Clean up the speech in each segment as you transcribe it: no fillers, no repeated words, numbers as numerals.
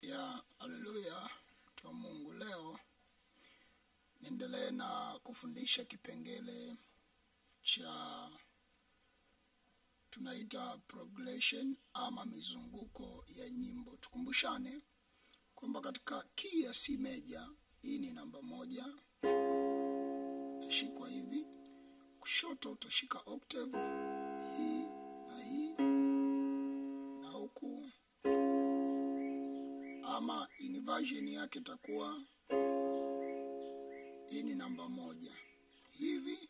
Ya haleluya kwa Mungu. Leo niendelee na kufundisha kipengele cha tunaita progression ama mizunguko ya nyimbo. Tukumbushane kwamba katika key ya C major, hii ni namba 1, nashikwa hivi. Kushoto utashika octave hii na hii, na huku ama inversion yake itakuwa hii ni namba 1 hivi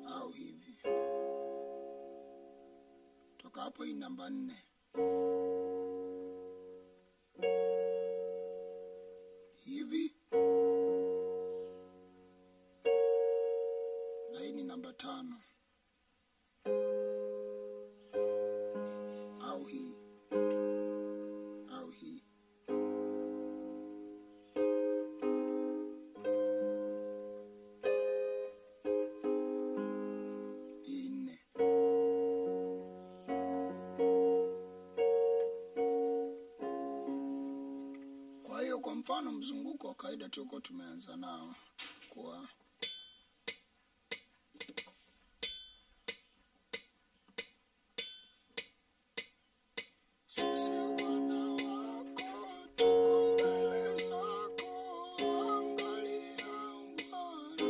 au hivi. Toka hapo hii namba 4 hivi, na hii ni namba 5 au hii au hii. Kwa hiyo kwa mfano mzunguko wa kawaida tuko tumeanza nao kwa sisi wana wako tuko mbele zako, angalia Bwana,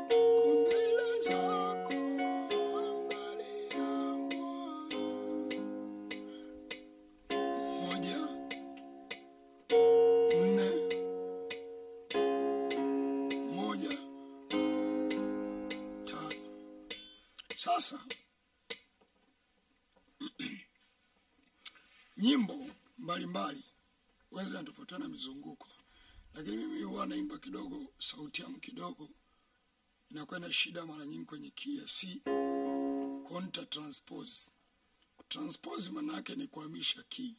tuko mbele zako, angalia Bwana. 1 4 1 5. Sasa nyimbo mbalimbali waweza tofautiana mizunguko, lakini mimi huwa naimba kidogo, sauti yangu kidogo inakwenda shida mara nyingi kwenye key ya C. Counter transpose. Transpose maana yake ni kuhamisha key,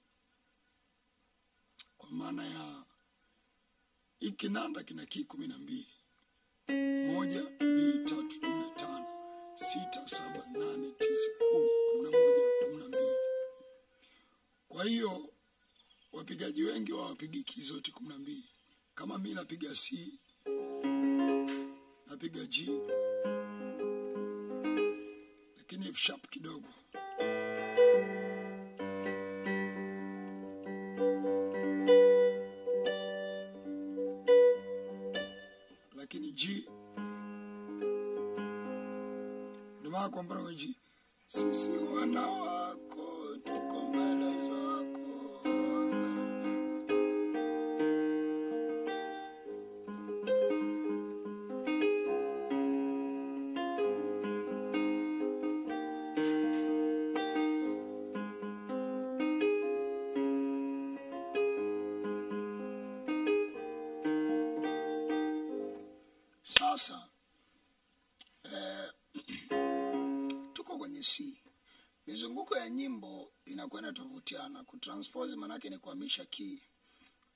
kwa maana ya ikinanda kina key 12: 1 2 3 4 5 6 7 8 9 10 11 12. Kwa hiyo wapigaji wengi hawapigi key zote 12. Kama mimi napiga C, napiga G, lakini F sharp kidogo, lakini G ndio maana kwa mfano G, sisi wana wako tuko mbele zako. Sasa tuko kwenye C. Mizunguko ya nyimbo inakwenda tofautiana. Kutranspose maana yake ni kuhamisha key,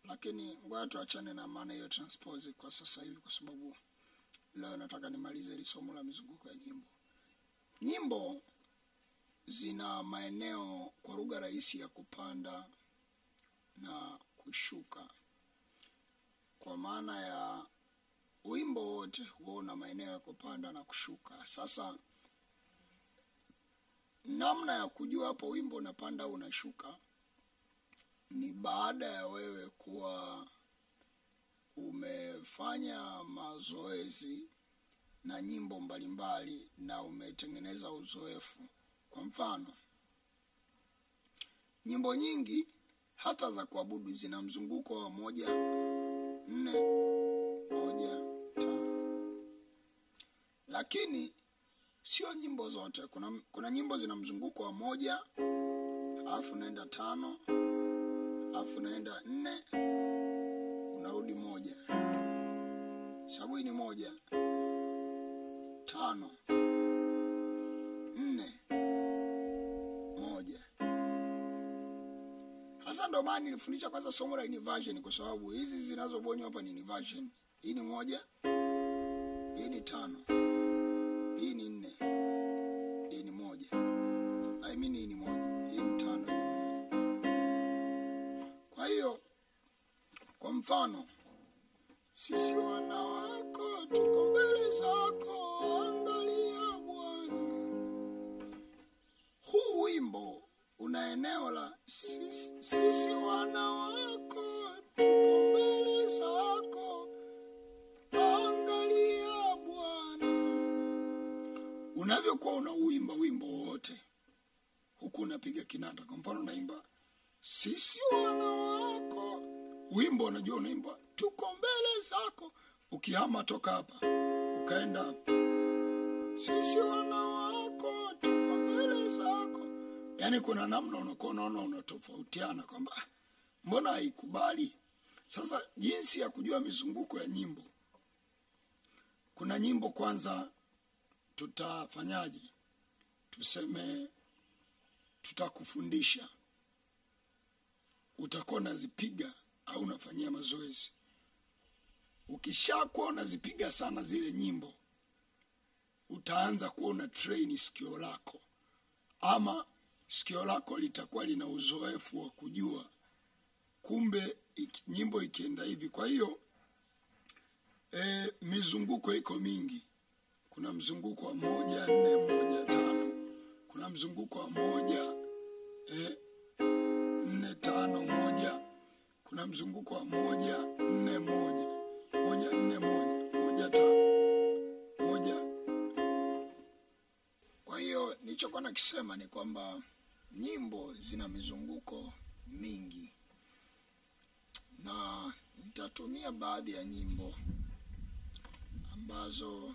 lakini ngoja tuachane na maana hiyo transpose kwa sasa hivi, kwa sababu leo nataka nimalize ile somo la mizunguko ya nyimbo. Nyimbo zina maeneo kwa lugha rahisi ya kupanda na kushuka, kwa maana ya wimbo wote huona maeneo ya kupanda na kushuka. Sasa namna ya kujua hapo wimbo unapanda au unashuka ni baada ya wewe kuwa umefanya mazoezi na nyimbo mbalimbali na umetengeneza uzoefu. Kwa mfano, nyimbo nyingi hata za kuabudu zina mzunguko wa 1 4 1 5, lakini sio nyimbo zote. Kuna nyimbo zina mzunguko wa 1 alafu naenda 5 alafu naenda 4 unarudi 1. Sababu ni 1 5 4 1. Hasa ndo maana nilifundisha kwanza somo la inversion, kwa sababu hizi zinazobonywa hapa ni inversion. Hii ni 1, hii ni 5, hii ni 4, hii ni 1. naamini ni moja, hii ni 5 ni moja. Kwa hiyo kwa mfano, sisi wana wako tuko mbele zako, angalia Bwana. Huu wimbo una eneo la sisi wana wako tuko mbele zako, angalia Bwana. Unavyokuwa unauimba wimbo wote, huku unapiga kinanda. Kwa mfano naimba sisi wana wako, wimbo unajua unaimba tuko mbele zako. Ukihama toka hapa ukaenda hapa, sisi wana wako tuko mbele zako. Yani kuna namna unaona unatofautiana kwamba mbona haikubali. Sasa jinsi ya kujua mizunguko ya nyimbo, kuna nyimbo kwanza tutafanyaje? Tuseme tutakufundisha, utakuwa unazipiga au unafanyia mazoezi. Ukishakuwa unazipiga sana zile nyimbo, utaanza kuwa una train sikio lako, ama sikio lako litakuwa lina uzoefu wa kujua kumbe nyimbo ikienda hivi. Kwa hiyo mizunguko iko mingi. Kuna mzunguko wa 1 4 1 5, kuna mzunguko wa 1 4 5 1, kuna mzunguko wa 1 4 1 1 4 1 1 5 1. Kwa hiyo nilichokuwa nakisema ni kwamba nyimbo zina mizunguko mingi, na nitatumia baadhi ya nyimbo ambazo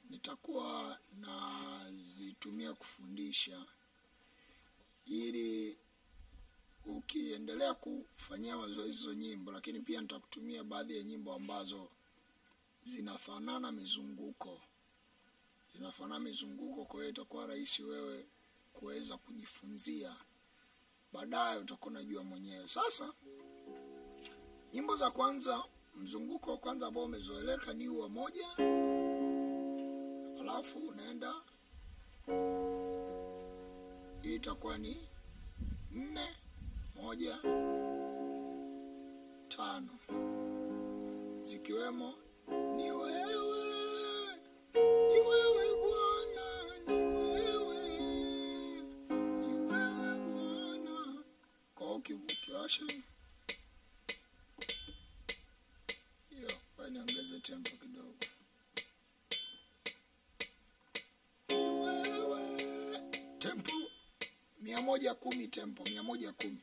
nitakuwa nazitumia kufundisha, ili ukiendelea kufanyia mazoezi hizo nyimbo. Lakini pia nitakutumia baadhi ya nyimbo ambazo zinafanana mizunguko, kwa hiyo itakuwa rahisi wewe kuweza kujifunzia. Baadaye utakuwa unajua mwenyewe. Sasa nyimbo za kwanza, mzunguko wa kwanza ambao umezoeleka ni wa 1, alafu unaenda, hii itakuwa ni 4 1 5, zikiwemo ni wewe Bwana, ni wewe Bwana. Kwa ukiwasha hiyo, niongeze tempo kidogo. Tempo 110, tempo 110.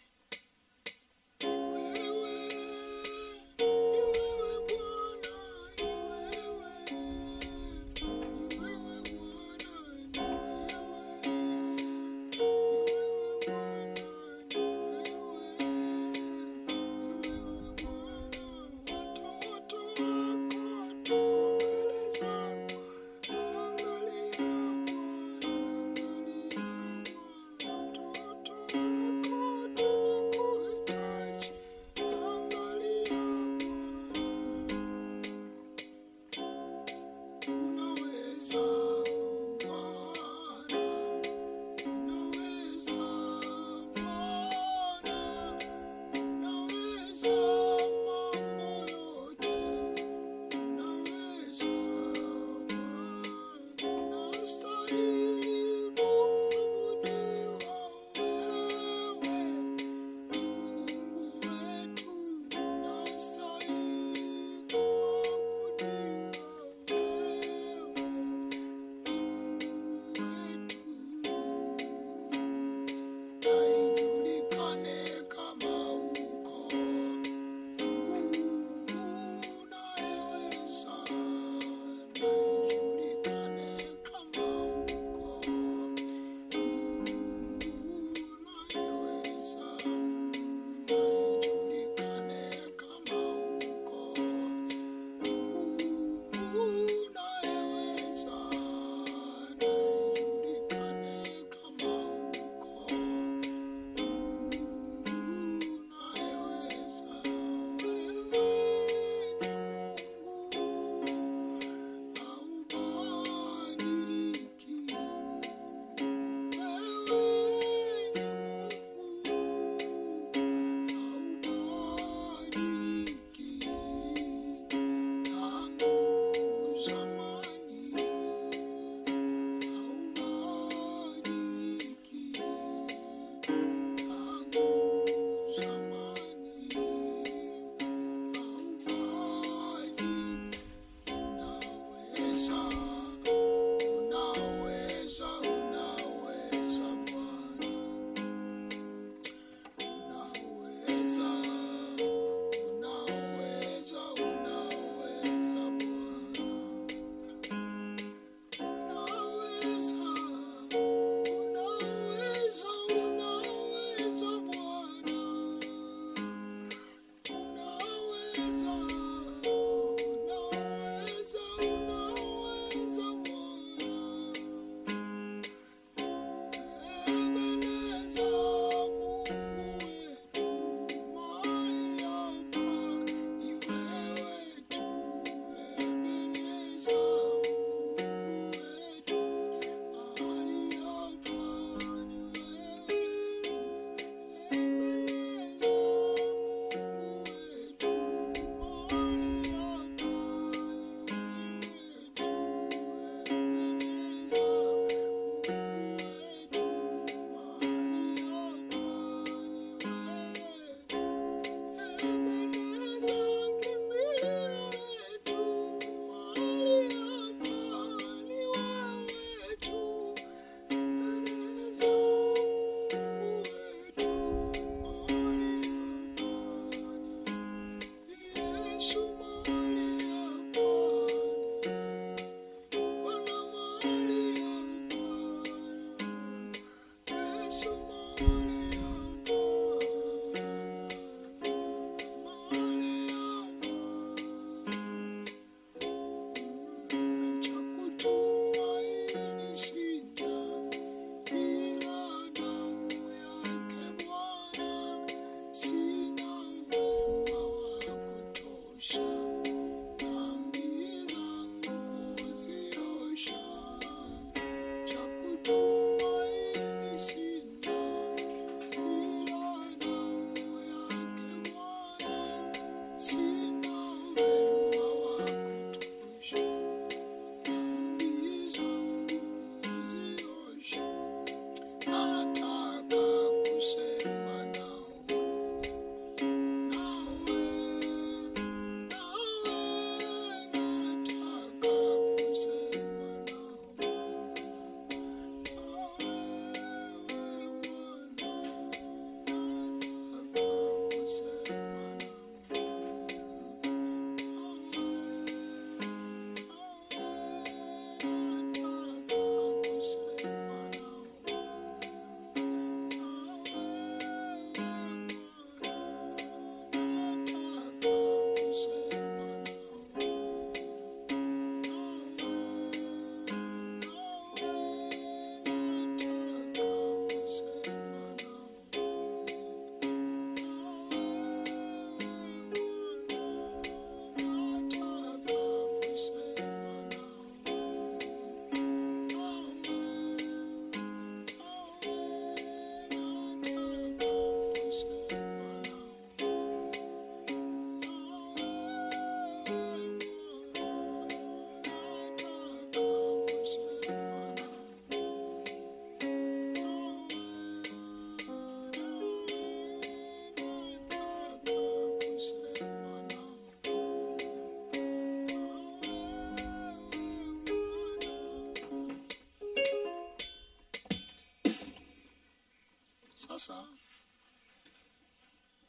Sasa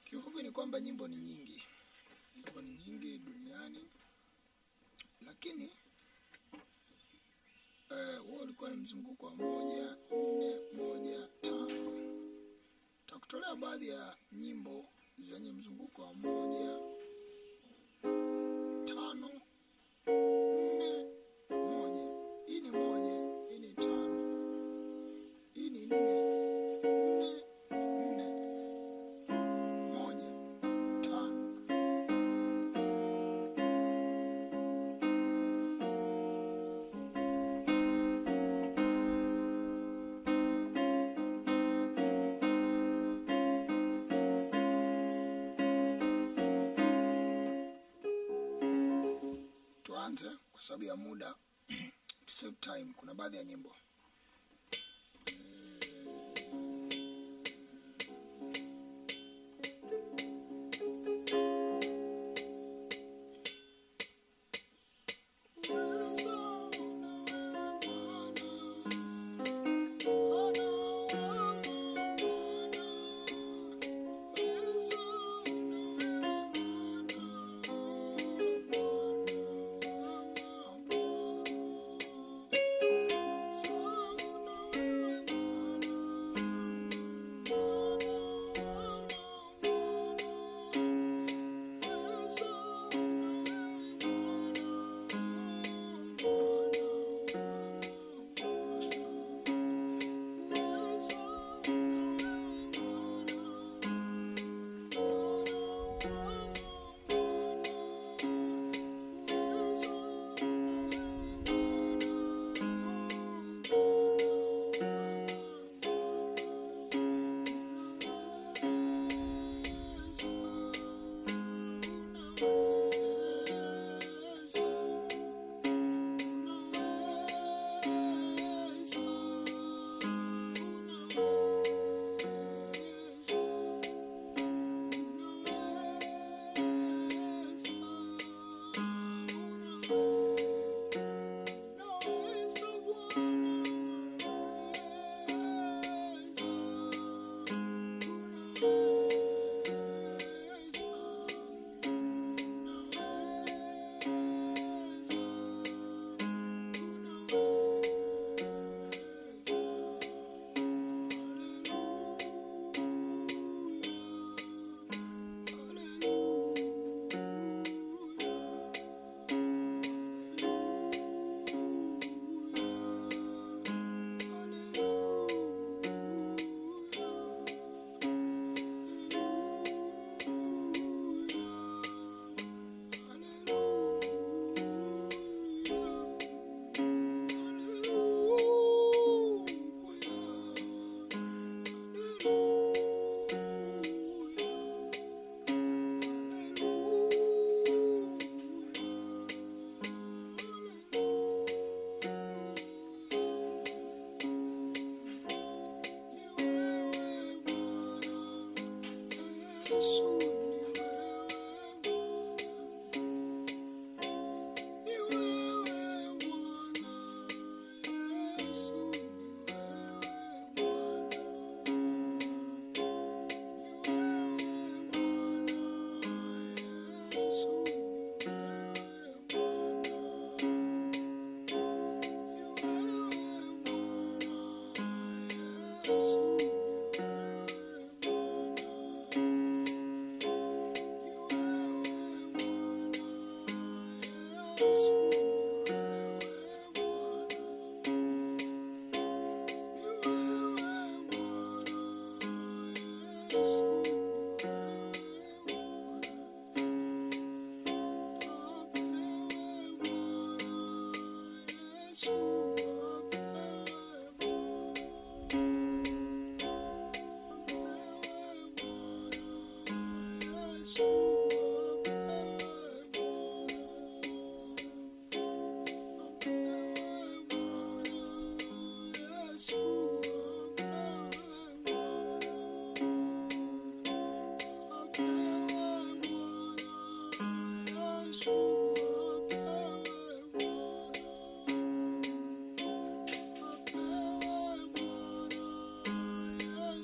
kifupi ni kwamba nyimbo ni nyingi duniani, lakini huo ulikuwa ni mzunguko wa 1 4 1 5. Takutolea baadhi ya nyimbo zenye mzunguko wa 1 5 4 1. Hii ni 1, hii ni 5, hii ni 4 4 4 1 5. Tuanze kwa sababu ya muda to save time. Kuna baadhi ya nyimbo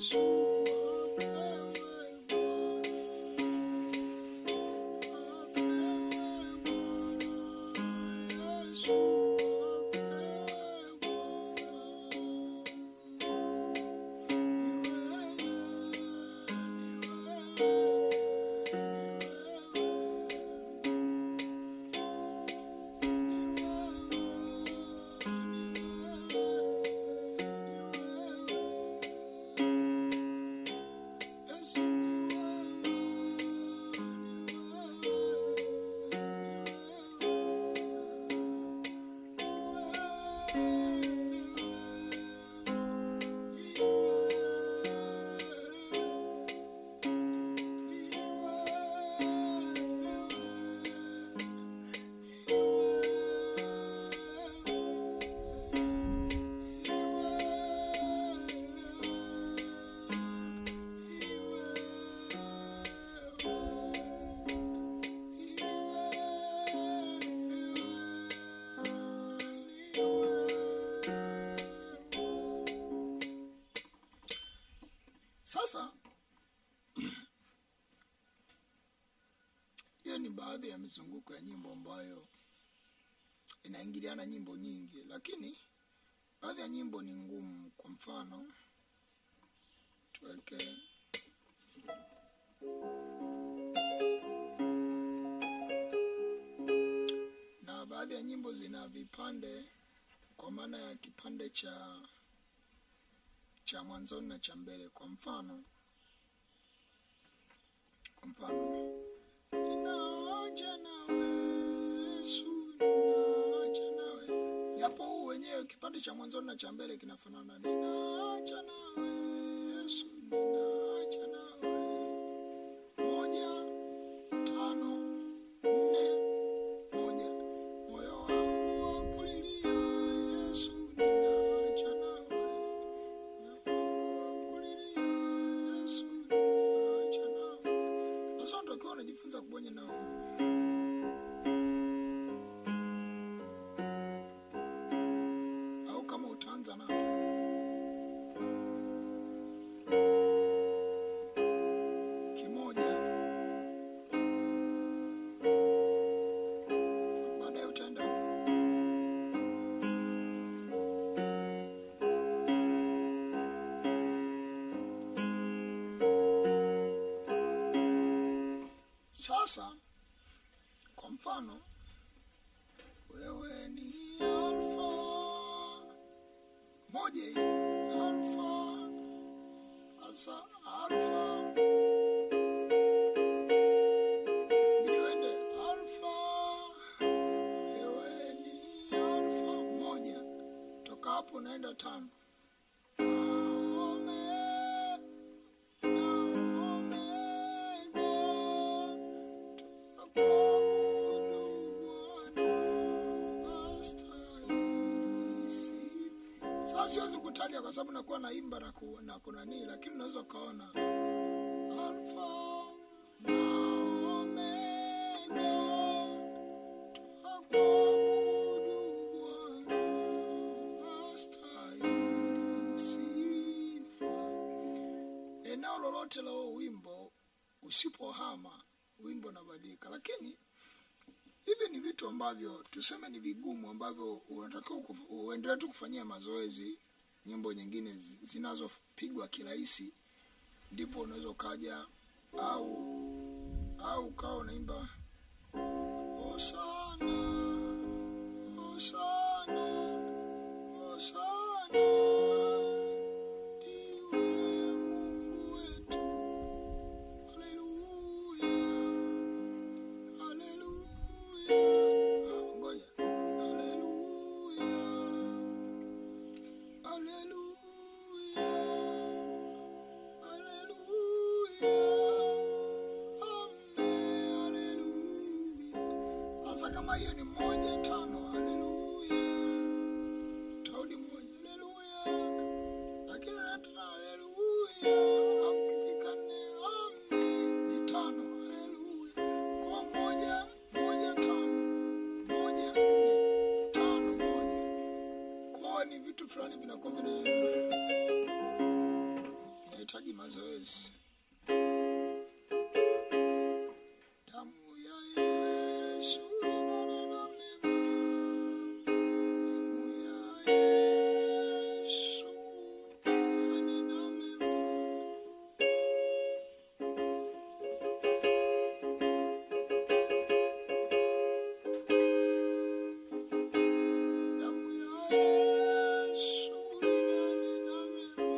Yesu. Sasa hiyo ni baadhi ya mizunguko ya nyimbo ambayo inaingiliana nyimbo nyingi, lakini baadhi ya nyimbo ni ngumu. Kwa mfano tuweke na baadhi ya nyimbo zina vipande, kwa maana ya kipande cha mwanzoni na cha mbele. Kwa mfano ninaja nawe Yesu, ninaja nawe, japo huu wenyewe kipande cha mwanzoni na cha mbele kinafanana. Ninaja nawe Yesu, ninaja nawe, 1 5 4 1, moyo wangu wakulilia Yesu, ninaja nawe, moyo wangu wakulilia Yesu, ninaja nawe. Sasa ndio unajifunza kubonya nao. Au kama utaanza na kimoja, baadaye utaenda sasa. Kwa mfano, wewe ni Alfa, moja hii Alfa, asa Alfa, bidi wende Alfa, wewe ni Alfa, moja, toka hapo naenda 5. Siwezi kutaja kwa sababu nakuwa naimba na kuna nini, lakini unaweza kaona Alfa na Omega, tuabudu Bwana, astahili sifa. Eneo lolote la wimbo usipohama, wimbo unabadilika. Lakini hivi ni vitu ambavyo tuseme ni vigumu, ambavyo unatakiwa uendelee tu kufanyia mazoezi. Nyimbo nyingine zinazopigwa kirahisi ndipo unaweza kaja au kao unaimba Hosana, Hosana, Hosana, ndiwe Mungu wetu, haleluya, haleluya, ngoja, haleluya, haleluya, haleluya, amen, haleluya. Sasa kama hiyo ni 1 5, haleluya, taudi 1, haleluya, lakini unaenda haleluya, afu kifika 4, amen, ni 5, haleluya. Kwa 1 1 5 1 4 5 1, kwa ni vitu fulani vinakuwa vinahitaji mazoezi. Damu ya Yesu inanena mema, damu ya Yesu inanena mema. Damu ya Yesu inanena mema.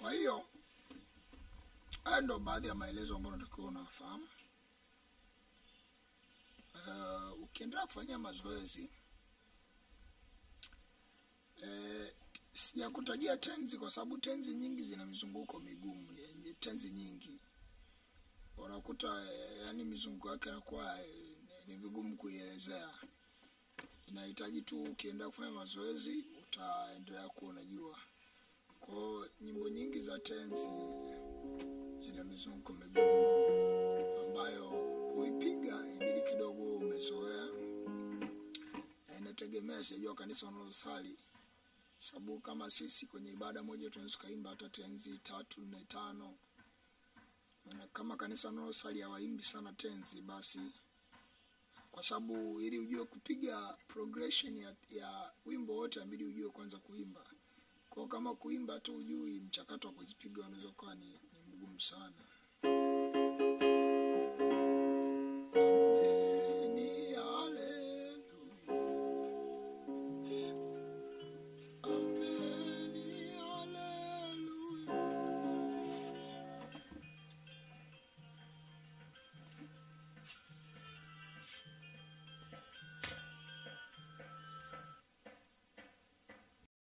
Kwa hiyo haya ndo baadhi ya maelezo ambayo natakiwa unafahamu. ukiendelea kufanya mazoezi, sijakutajia tenzi kwa sababu tenzi nyingi zina mizunguko migumu. Tenzi nyingi unakuta yani mizunguko yake inakuwa ni vigumu kuielezea. Inahitaji tu ukiendelea kufanya mazoezi utaendelea kuwa unajua. Kwa nyimbo nyingi za tenzi zina mizunguko migumu ambayo kuipiga inabidi kidogo umezoea, na inategemea sijua kanisa unalosali. Sababu kama sisi kwenye ibada moja tunaweza kuimba hata tenzi 3, 4, 5. Kama kanisa unalosali hawaimbi sana tenzi, basi kwa sababu ili ujue kupiga progression ya wimbo wote inabidi ujue kwanza kuimba. Kwa kama kuimba tu ujui, mchakato wa kuzipiga unaweza kuwa ni mgumu sana.